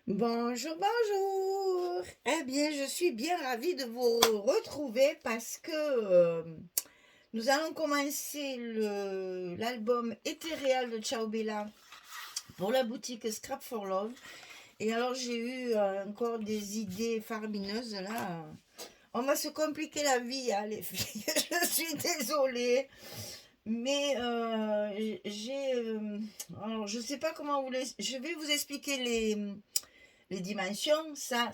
Bonjour, bonjour. Eh bien, je suis bien ravie de vous retrouver parce que nous allons commencer l'album Ethereal de Ciao Bella pour la boutique Scrap for Love. Et alors, j'ai eu encore des idées faramineuses là. On va se compliquer la vie, hein, les filles. Je suis désolée. Mais alors, je sais pas comment vous les. Je vais vous expliquer les dimensions, ça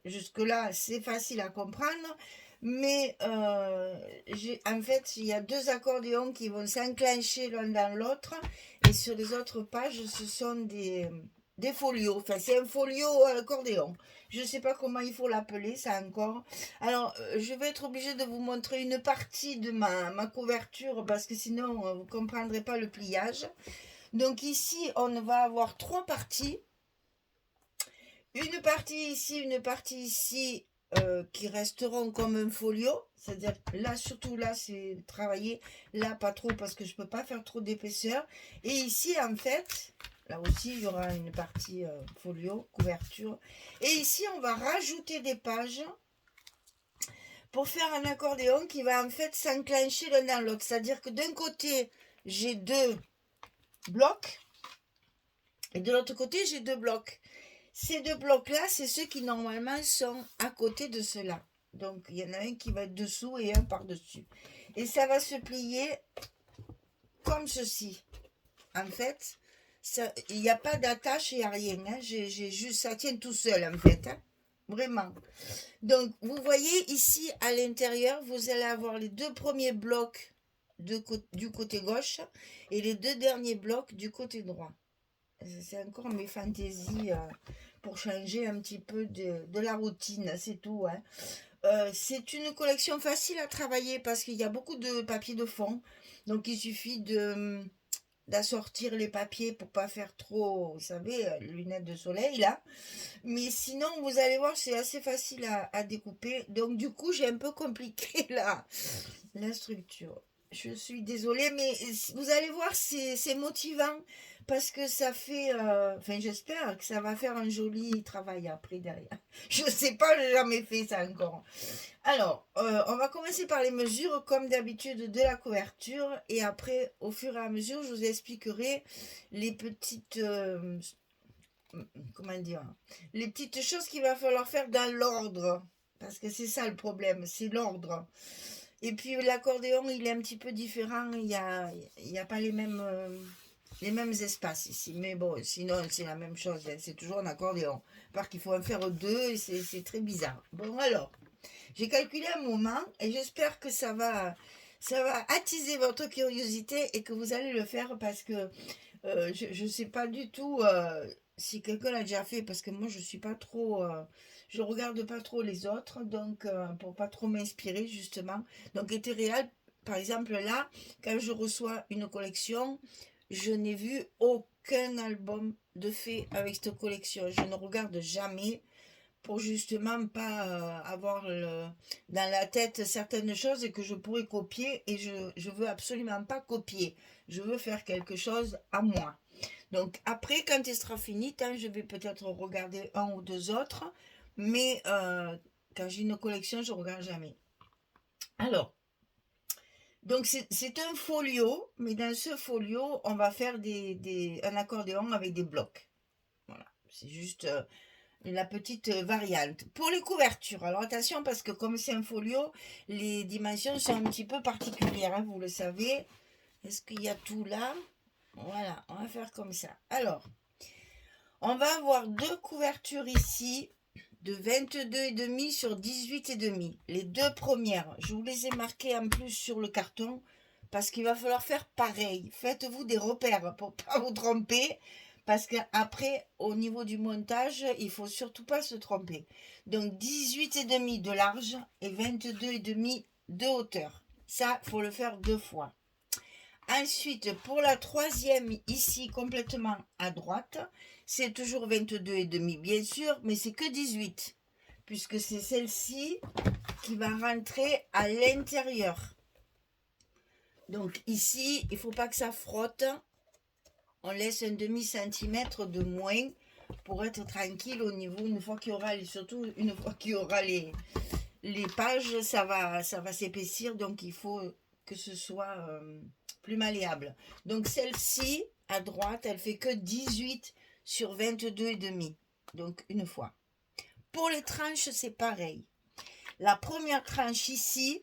jusque-là, c'est facile à comprendre. Mais en fait, il y a deux accordéons qui vont s'enclencher l'un dans l'autre. Et sur les autres pages, ce sont des folios. Enfin, c'est un folio accordéon. Je ne sais pas comment il faut l'appeler, ça encore. Alors, je vais être obligée de vous montrer une partie de ma couverture parce que sinon, vous ne comprendrez pas le pliage. Donc ici, on va avoir trois parties. Une partie ici qui resteront comme un folio. C'est-à-dire là, surtout là, c'est travaillé. Là, pas trop parce que je peux pas faire trop d'épaisseur. Et ici, en fait, là aussi, il y aura une partie folio, couverture. Et ici, on va rajouter des pages pour faire un accordéon qui va en fait s'enclencher l'un dans l'autre. C'est-à-dire que d'un côté, j'ai deux blocs et de l'autre côté, j'ai deux blocs. Ces deux blocs-là, c'est ceux qui normalement sont à côté de ceux-là. Donc, il y en a un qui va être dessous et un par-dessus. Et ça va se plier comme ceci. En fait, il n'y a pas d'attache, il n'y a rien. Hein. J'ai juste, ça tient tout seul, en fait. Hein. Vraiment. Donc, vous voyez ici, à l'intérieur, vous allez avoir les deux premiers blocs du côté gauche et les deux derniers blocs du côté droit. C'est encore mes fantaisies pour changer un petit peu de la routine, c'est tout. Hein. C'est une collection facile à travailler parce qu'il y a beaucoup de papier de fond. Donc il suffit d'assortir les papiers pour pas faire trop, vous savez, lunettes de soleil là. Mais sinon, vous allez voir, c'est assez facile à découper. Donc du coup, j'ai un peu compliqué la structure. Je suis désolée, mais vous allez voir, c'est motivant parce que ça fait. Enfin, j'espère que ça va faire un joli travail après derrière. Je sais pas, j'ai jamais fait ça encore. Alors, on va commencer par les mesures, comme d'habitude, de la couverture. Et après, au fur et à mesure, je vous expliquerai les petites. Comment dire? Les petites choses qu'il va falloir faire dans l'ordre. Parce que c'est ça le problème, c'est l'ordre. Et puis l'accordéon, il est un petit peu différent. Il y a pas les mêmes espaces ici. Mais bon, sinon, c'est la même chose. Hein. C'est toujours un accordéon. À part qu'il faut en faire deux et c'est très bizarre. Bon, alors, j'ai calculé un moment et j'espère que ça va attiser votre curiosité et que vous allez le faire parce que je ne sais pas du tout si quelqu'un l'a déjà fait parce que moi je suis pas trop je regarde pas trop les autres donc pour pas trop m'inspirer justement. Donc Ethereal par exemple là quand je reçois une collection, je n'ai vu aucun album de fait avec cette collection. Je ne regarde jamais pour justement pas avoir dans la tête certaines choses et que je pourrais copier et je veux absolument pas copier. Je veux faire quelque chose à moi. Donc après, quand il sera fini, je vais peut-être regarder un ou deux autres, mais quand j'ai une collection, je ne regarde jamais. Alors, donc c'est un folio, mais dans ce folio, on va faire un accordéon avec des blocs. Voilà, c'est juste la petite variante. Pour les couvertures, alors attention parce que comme c'est un folio, les dimensions sont un petit peu particulières, hein, vous le savez. Est-ce qu'il y a tout là? Voilà, on va faire comme ça. Alors, on va avoir deux couvertures ici de 22,5 sur 18,5. Les deux premières, je vous les ai marquées en plus sur le carton parce qu'il va falloir faire pareil. Faites-vous des repères pour ne pas vous tromper parce qu'après, au niveau du montage, il ne faut surtout pas se tromper. Donc 18,5 de large et 22,5 de hauteur. Ça, il faut le faire deux fois. Ensuite, pour la troisième, ici, complètement à droite, c'est toujours 22,5, bien sûr, mais c'est que 18, puisque c'est celle-ci qui va rentrer à l'intérieur. Donc ici, il ne faut pas que ça frotte. On laisse un demi-centimètre de moins pour être tranquille au niveau, une fois qu'il y aura, surtout une fois qu'il y aura les pages, ça va s'épaissir, donc il faut que ce soit plus malléable. Donc celle-ci, à droite, elle fait que 18 sur 22,5. Donc une fois. Pour les tranches, c'est pareil. La première tranche ici,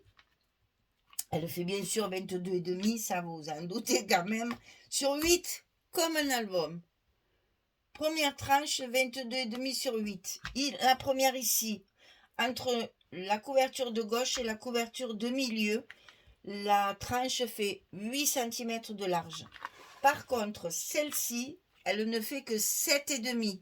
elle fait bien sûr 22,5, ça vous en doutez quand même, sur 8, comme un album. Première tranche, 22,5 sur 8. La première ici, entre la couverture de gauche et la couverture de milieu, la tranche fait 8 cm de large. Par contre, celle-ci, elle ne fait que 7,5.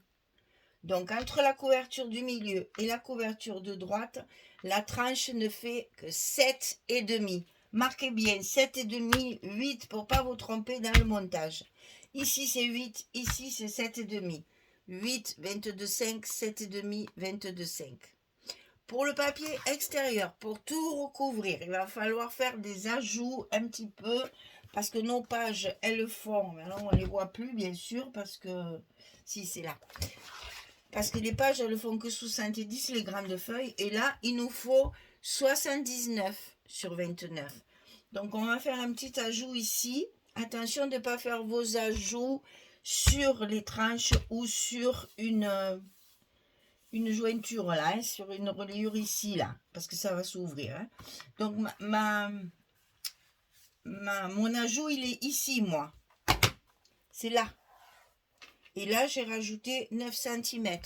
Donc, entre la couverture du milieu et la couverture de droite, la tranche ne fait que 7,5. Marquez bien 7,5, 8 pour ne pas vous tromper dans le montage. Ici, c'est 8, ici, c'est 7,5. 8, 22,5, 7,5, 22,5. Pour le papier extérieur, pour tout recouvrir, il va falloir faire des ajouts un petit peu parce que nos pages, elles font. Maintenant, on ne les voit plus, bien sûr, parce que... Si, c'est là. Parce que les pages, elles font que 70, les grandes feuilles. Et là, il nous faut 79 sur 29. Donc, on va faire un petit ajout ici. Attention de ne pas faire vos ajouts sur les tranches ou sur une jointure là, hein, sur une reliure ici là, parce que ça va s'ouvrir. Hein. Donc mon ajout il est ici moi, c'est là. Et là j'ai rajouté 9 cm.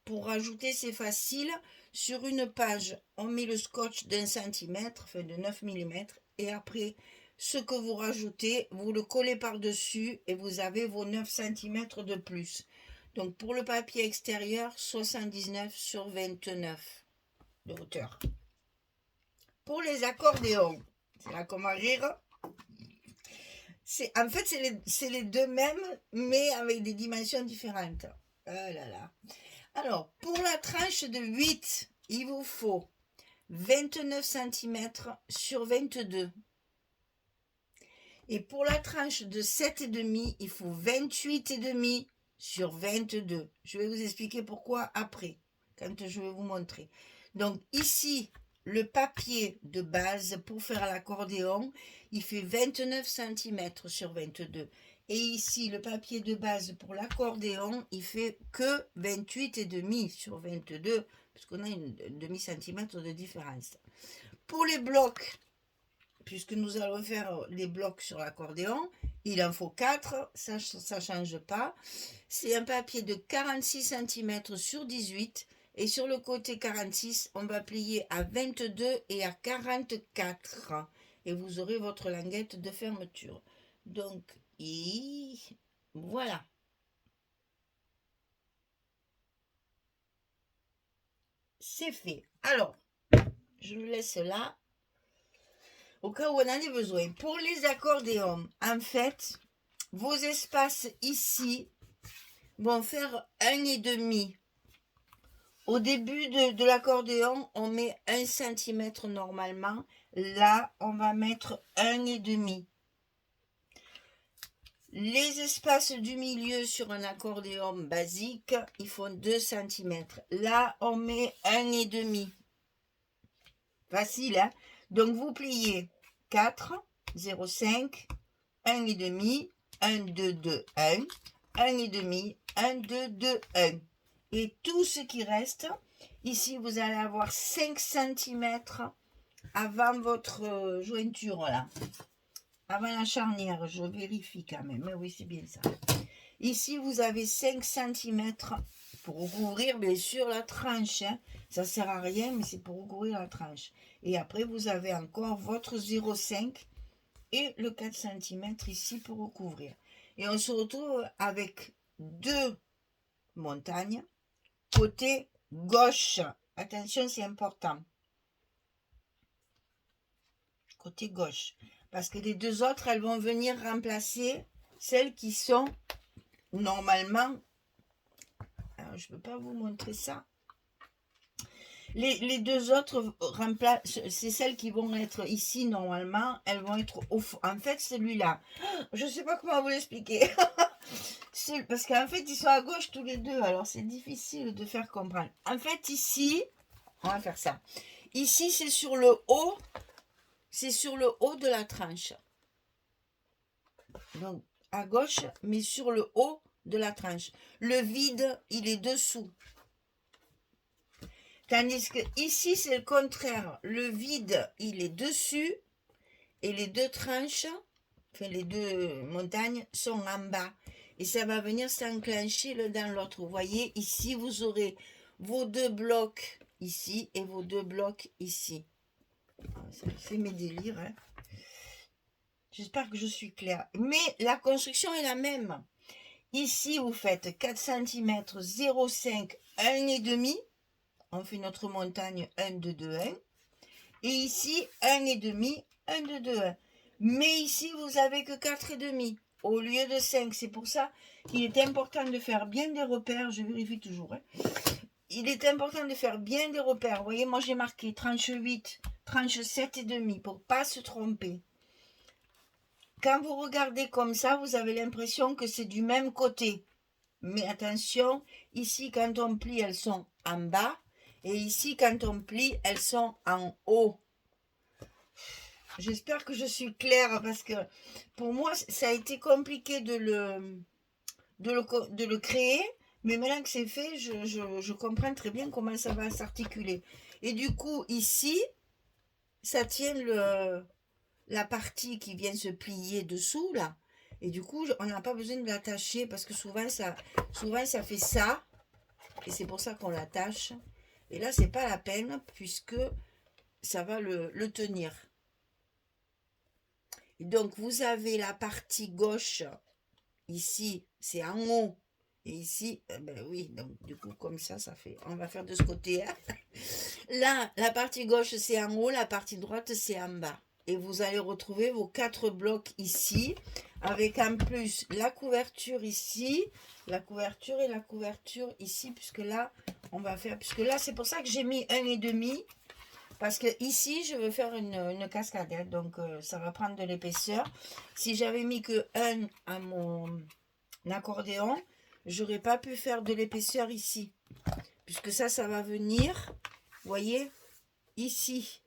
Pour rajouter c'est facile, sur une page on met le scotch d'1 cm, enfin de 9 mm, et après ce que vous rajoutez, vous le collez par dessus et vous avez vos 9 cm de plus. Donc pour le papier extérieur, 79 sur 29 de hauteur. Pour les accordéons, c'est là qu'on va rire. En fait, c'est les deux mêmes, mais avec des dimensions différentes. Oh là là. Alors, pour la tranche de 8, il vous faut 29 cm sur 22. Et pour la tranche de 7,5, il faut 28,5 sur 22. Je vais vous expliquer pourquoi après, quand je vais vous montrer. Donc ici, le papier de base pour faire l'accordéon, il fait 29 cm sur 22. Et ici, le papier de base pour l'accordéon, il fait que 28,5 sur 22, puisqu'on a une demi-centimètre de différence. Pour les blocs, puisque nous allons faire les blocs sur l'accordéon, il en faut 4, ça ne change pas. C'est un papier de 46 cm sur 18, et sur le côté 46, on va plier à 22 et à 44, et vous aurez votre languette de fermeture. Donc, voilà. C'est fait. Alors, je le laisse là. Au cas où on en ait besoin. Pour les accordéons, en fait, vos espaces ici vont faire 1,5. Au début de l'accordéon, on met 1 cm normalement. Là, on va mettre 1,5. Les espaces du milieu sur un accordéon basique, ils font 2 cm. Là, on met 1,5. Facile, hein? Donc, vous pliez 4, 0,5, 1,5, 1, 2, 2, 1, 1,5, 1, 2, 2, 1. Et tout ce qui reste, ici, vous allez avoir 5 cm avant votre jointure, là. Avant la charnière, je vérifie quand même. Mais oui, c'est bien ça. Ici, vous avez 5 cm pour recouvrir, bien sûr, la tranche. Hein. Ça ne sert à rien, mais c'est pour recouvrir la tranche. Et après, vous avez encore votre 0,5 et le 4 cm ici pour recouvrir. Et on se retrouve avec 2 montagnes côté gauche. Attention, c'est important. Côté gauche. Parce que les 2 autres, elles vont venir remplacer celles qui sont normalement... Alors, je ne peux pas vous montrer ça. Les 2 autres remplacent, c'est celles qui vont être ici normalement. Elles vont être au fond. En fait, celui-là, je ne sais pas comment vous l'expliquer. difficile parce qu'en fait, ils sont à gauche tous les deux. Alors, c'est difficile de faire comprendre. En fait, ici, on va faire ça. Ici, c'est sur le haut. C'est sur le haut de la tranche. Donc, à gauche, mais sur le haut de la tranche. Le vide, il est dessous. Tandis que ici, c'est le contraire. Le vide, il est dessus. Et les deux tranches, enfin les deux montagnes, sont en bas. Et ça va venir s'enclencher l'un dans l'autre. Vous voyez, ici, vous aurez vos deux blocs ici et vos deux blocs ici. C'est mes délires. Hein. J'espère que je suis claire. Mais la construction est la même. Ici, vous faites 4 cm, 0,5, 1,5. On fait notre montagne 1, 2, 2, 1. Et ici, 1,5, 1, 2, 2, 1. Mais ici, vous n'avez que 4,5 au lieu de 5. C'est pour ça qu'il est important de faire bien des repères. Je vérifie toujours. Hein. Il est important de faire bien des repères. Vous voyez, moi j'ai marqué tranche 8, tranche 7,5 pour ne pas se tromper. Quand vous regardez comme ça, vous avez l'impression que c'est du même côté. Mais attention, ici quand on plie, elles sont en bas. Et ici quand on plie, elles sont en haut. J'espère que je suis claire parce que pour moi, ça a été compliqué de le créer. Mais maintenant que c'est fait, je comprends très bien comment ça va s'articuler. Et du coup, ici, ça tient la partie qui vient se plier dessous, là. Et du coup, on n'a pas besoin de l'attacher parce que souvent ça fait ça. Et c'est pour ça qu'on l'attache. Et là, c'est pas la peine puisque ça va le tenir. Et donc, vous avez la partie gauche, ici, c'est en haut. Et ici, ben oui, donc du coup, comme ça fait... On va faire de ce côté. Hein. Là, la partie gauche, c'est en haut, la partie droite, c'est en bas. Et vous allez retrouver vos 4 blocs ici, avec en plus la couverture ici, la couverture et la couverture ici, puisque là, on va faire... Puisque là, c'est pour ça que j'ai mis 1,5. Parce que ici, je veux faire une cascade, hein, donc ça va prendre de l'épaisseur. Si j'avais mis que 1 à mon accordéon, j'aurais pas pu faire de l'épaisseur ici. Puisque ça va venir, vous voyez, ici.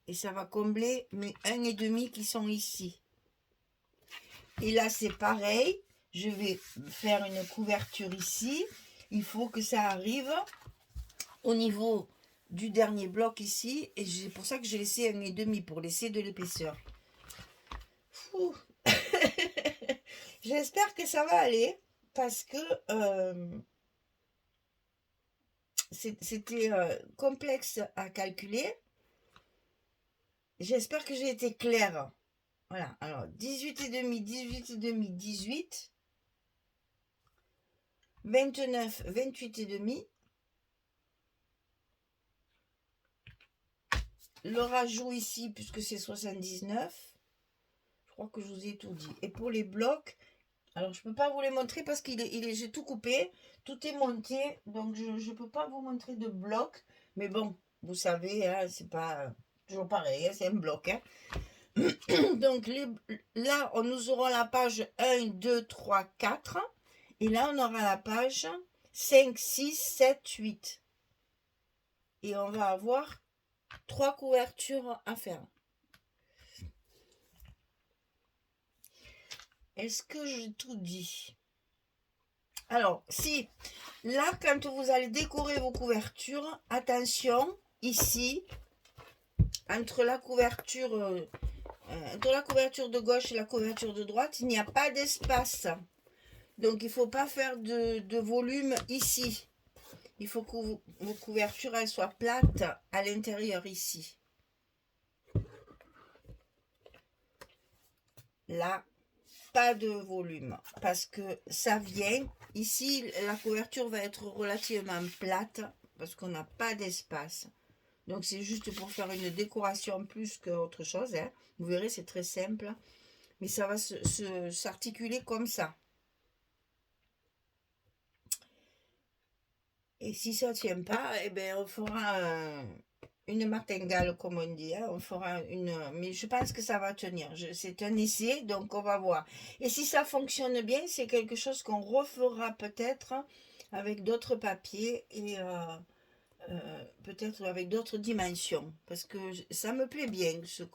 Et ça va combler mes 1,5 qui sont ici. Et là, c'est pareil. Je vais faire une couverture ici. Il faut que ça arrive au niveau du dernier bloc ici. Et c'est pour ça que j'ai laissé 1,5 pour laisser de l'épaisseur. J'espère que ça va aller. Parce que c'était complexe à calculer. J'espère que j'ai été claire. Voilà, alors 18,5, 18,5, 18, 29, 28,5. Le rajout ici, puisque c'est 79. Je crois que je vous ai tout dit. Et pour les blocs, alors je ne peux pas vous les montrer parce que j'ai tout coupé. Tout est monté, donc je ne peux pas vous montrer de blocs. Mais bon, vous savez, hein, c'est pas toujours pareil, hein, c'est un bloc. Hein. Donc là, nous aurons la page 1, 2, 3, 4. Et là, on aura la page 5, 6, 7, 8. Et on va avoir 3 couvertures à faire. Est-ce que j'ai tout dit? Alors, si, là, quand vous allez décorer vos couvertures, attention, ici, entre la couverture de gauche et la couverture de droite, il n'y a pas d'espace. Donc, il ne faut pas faire de volume ici. Il faut que vos couvertures elles soient plates à l'intérieur ici. Là, pas de volume parce que ça vient. Ici, la couverture va être relativement plate parce qu'on n'a pas d'espace. Donc, c'est juste pour faire une décoration plus qu'autre chose. Hein. Vous verrez, c'est très simple. Mais ça va s'articuler comme ça. Et si ça ne tient pas, eh bien, on fera une martingale, comme on dit, hein. On fera une... Mais je pense que ça va tenir. C'est un essai, donc on va voir. Et si ça fonctionne bien, c'est quelque chose qu'on refera peut-être avec d'autres papiers et peut-être avec d'autres dimensions. Parce que ça me plaît bien, cette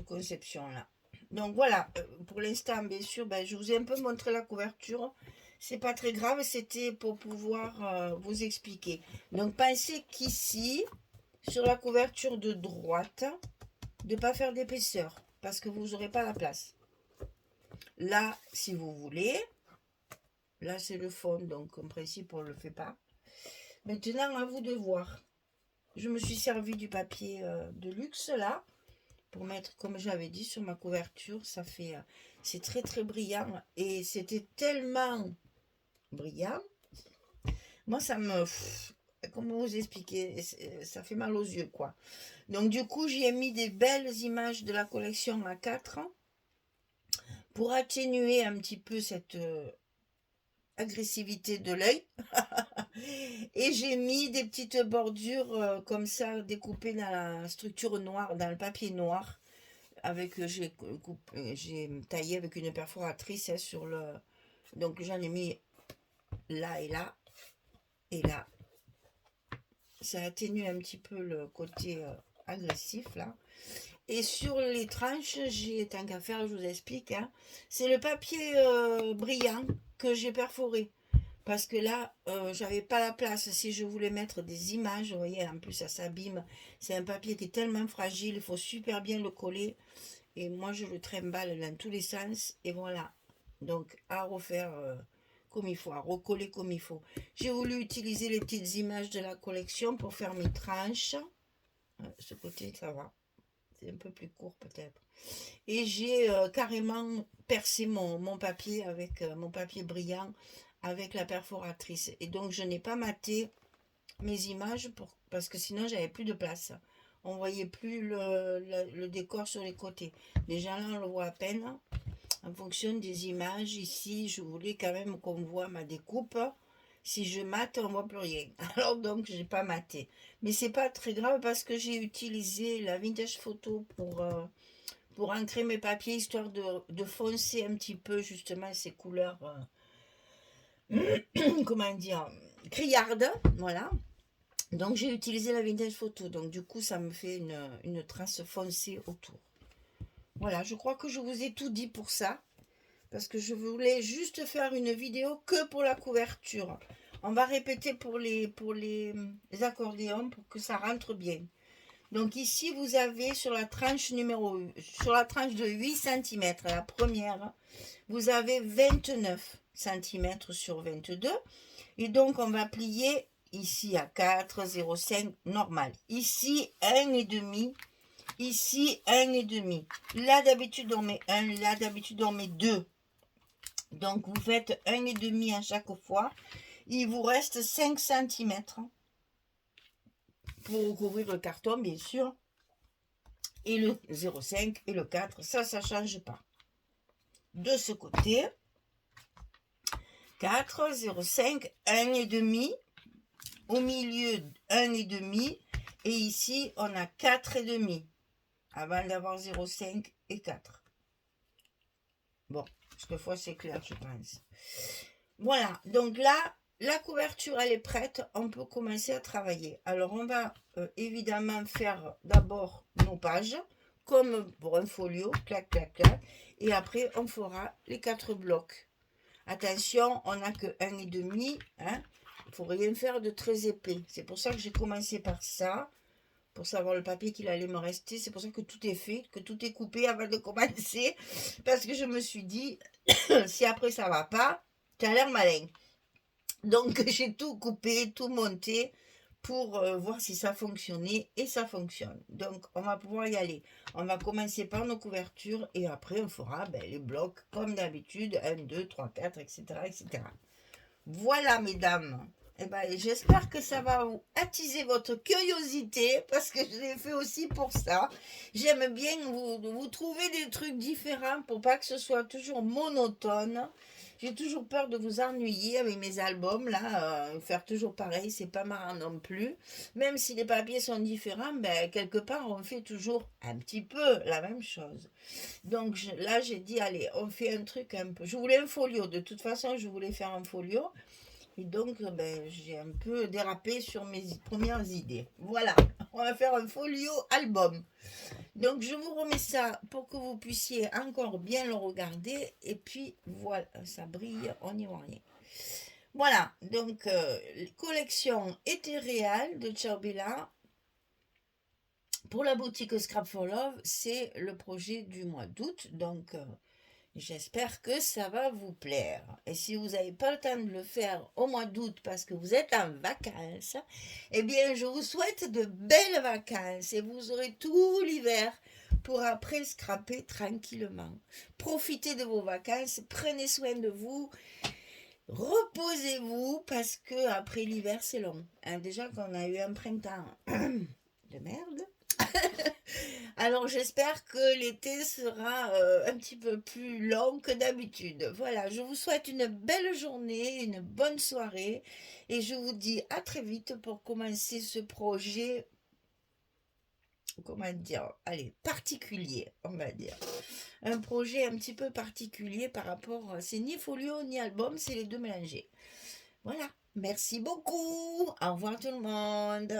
conception-là. Donc voilà, pour l'instant, bien sûr, ben, je vous ai un peu montré la couverture. C'est pas très grave, c'était pour pouvoir vous expliquer. Donc pensez qu'ici, sur la couverture de droite, de ne pas faire d'épaisseur, parce que vous n'aurez pas la place. Là, si vous voulez, là c'est le fond, donc en principe on ne le fait pas. Maintenant, à vous de voir. Je me suis servi du papier de luxe là, pour mettre, comme j'avais dit, sur ma couverture. Ça fait, c'est très très brillant, et c'était tellement brillant. Moi, ça me... Comment vous expliquer? Ça fait mal aux yeux, quoi. Donc, du coup, j'ai mis des belles images de la collection A4 pour atténuer un petit peu cette agressivité de l'œil. Et j'ai mis des petites bordures comme ça, découpées dans la structure noire, dans le papier noir. Avec, j'ai taillé avec une perforatrice hein, sur le... Donc, j'en ai mis là et là. Et là, ça atténue un petit peu le côté agressif là. Et sur les tranches, j'ai tant qu'à faire, je vous explique, hein, c'est le papier brillant que j'ai perforé. Parce que là, j'avais pas la place. Si je voulais mettre des images, vous voyez, en plus ça s'abîme. C'est un papier qui est tellement fragile, il faut super bien le coller. Et moi, je le trimballe dans tous les sens. Et voilà. Donc, à refaire comme il faut, à recoller comme il faut. J'ai voulu utiliser les petites images de la collection pour faire mes tranches. Ce côté, ça va. C'est un peu plus court peut-être. Et j'ai carrément percé mon papier avec mon papier brillant avec la perforatrice. Et donc, je n'ai pas maté mes images parce que sinon, j'avais plus de place. On voyait plus le décor sur les côtés. Déjà là, on le voit à peine. En fonction des images, ici, je voulais quand même qu'on voit ma découpe. Si je mate, on voit plus rien. Alors donc, j'ai pas maté. Mais c'est pas très grave parce que j'ai utilisé la vintage photo pour ancrer mes papiers, histoire de foncer un petit peu justement ces couleurs, comment dire, criardes. Voilà. Donc j'ai utilisé la vintage photo. Donc du coup, ça me fait une trace foncée autour. Voilà, je crois que je vous ai tout dit pour ça. Parce que je voulais juste faire une vidéo que pour la couverture. On va répéter pour les accordéons pour que ça rentre bien. Donc ici, vous avez sur la tranche sur la tranche de 8 cm, la première, vous avez 29 cm sur 22. Et donc, on va plier ici à 4, 0,5, normal. Ici, 1,5. Ici, 1,5. Là, d'habitude, on met 1. Là, d'habitude, on met 2. Donc, vous faites 1,5 à chaque fois. Il vous reste 5 cm pour recouvrir le carton, bien sûr. Et le 0,5 et le 4, ça ne change pas. De ce côté, 4, 0,5, 1,5. Au milieu, 1,5. Et ici, on a 4,5. Avant d'avoir 0,5 et 4. Bon, cette fois, c'est clair, je pense. Voilà, donc là, la couverture, elle est prête. On peut commencer à travailler. Alors, on va évidemment faire d'abord nos pages, comme pour un folio, clac, clac, clac. Et après, on fera les 4 blocs. Attention, on n'a que 1,5. Hein. Il ne faut rien faire de très épais. C'est pour ça que j'ai commencé par ça. Pour savoir le papier qu'il allait me rester. C'est pour ça que tout est fait, que tout est coupé avant de commencer. Parce que je me suis dit, si après ça va pas, tu as l'air malin. Donc j'ai tout coupé, tout monté pour voir si ça fonctionnait. Et ça fonctionne. Donc on va pouvoir y aller. On va commencer par nos couvertures. Et après on fera les blocs comme d'habitude. 1, 2, 3, 4, etc. etc. Voilà mesdames. Eh ben, j'espère que ça va vous attiser votre curiosité parce que je l'ai fait aussi pour ça. J'aime bien vous trouver des trucs différents pour pas que ce soit toujours monotone. J'ai toujours peur de vous ennuyer avec mes albums, là. Faire toujours pareil, c'est pas marrant non plus. Même si les papiers sont différents, ben, quelque part, on fait toujours un petit peu la même chose. Donc là, j'ai dit, allez, on fait un truc un peu. Je voulais un folio. De toute façon, je voulais faire un folio. Et donc, ben, j'ai un peu dérapé sur mes premières idées. Voilà, on va faire un folio album. Donc, je vous remets ça pour que vous puissiez encore bien le regarder. Et puis, voilà, ça brille, on n'y voit rien. Voilà, donc, collection été réelle de Ciao pour la boutique Scrap for Love, c'est le projet du mois d'août. Donc, j'espère que ça va vous plaire. Et si vous n'avez pas le temps de le faire au mois d'août parce que vous êtes en vacances, eh bien, je vous souhaite de belles vacances et vous aurez tout l'hiver pour après scraper tranquillement. Profitez de vos vacances, prenez soin de vous, reposez-vous parce que après l'hiver c'est long. Hein, déjà qu'on a eu un printemps de merde. Alors j'espère que l'été sera un petit peu plus long que d'habitude. Voilà, je vous souhaite une belle journée, une bonne soirée et je vous dis à très vite pour commencer ce projet, comment dire, allez, particulier, on va dire. Un projet un petit peu particulier par rapport, c'est ni folio ni album, c'est les deux mélangés. Voilà, merci beaucoup, au revoir tout le monde.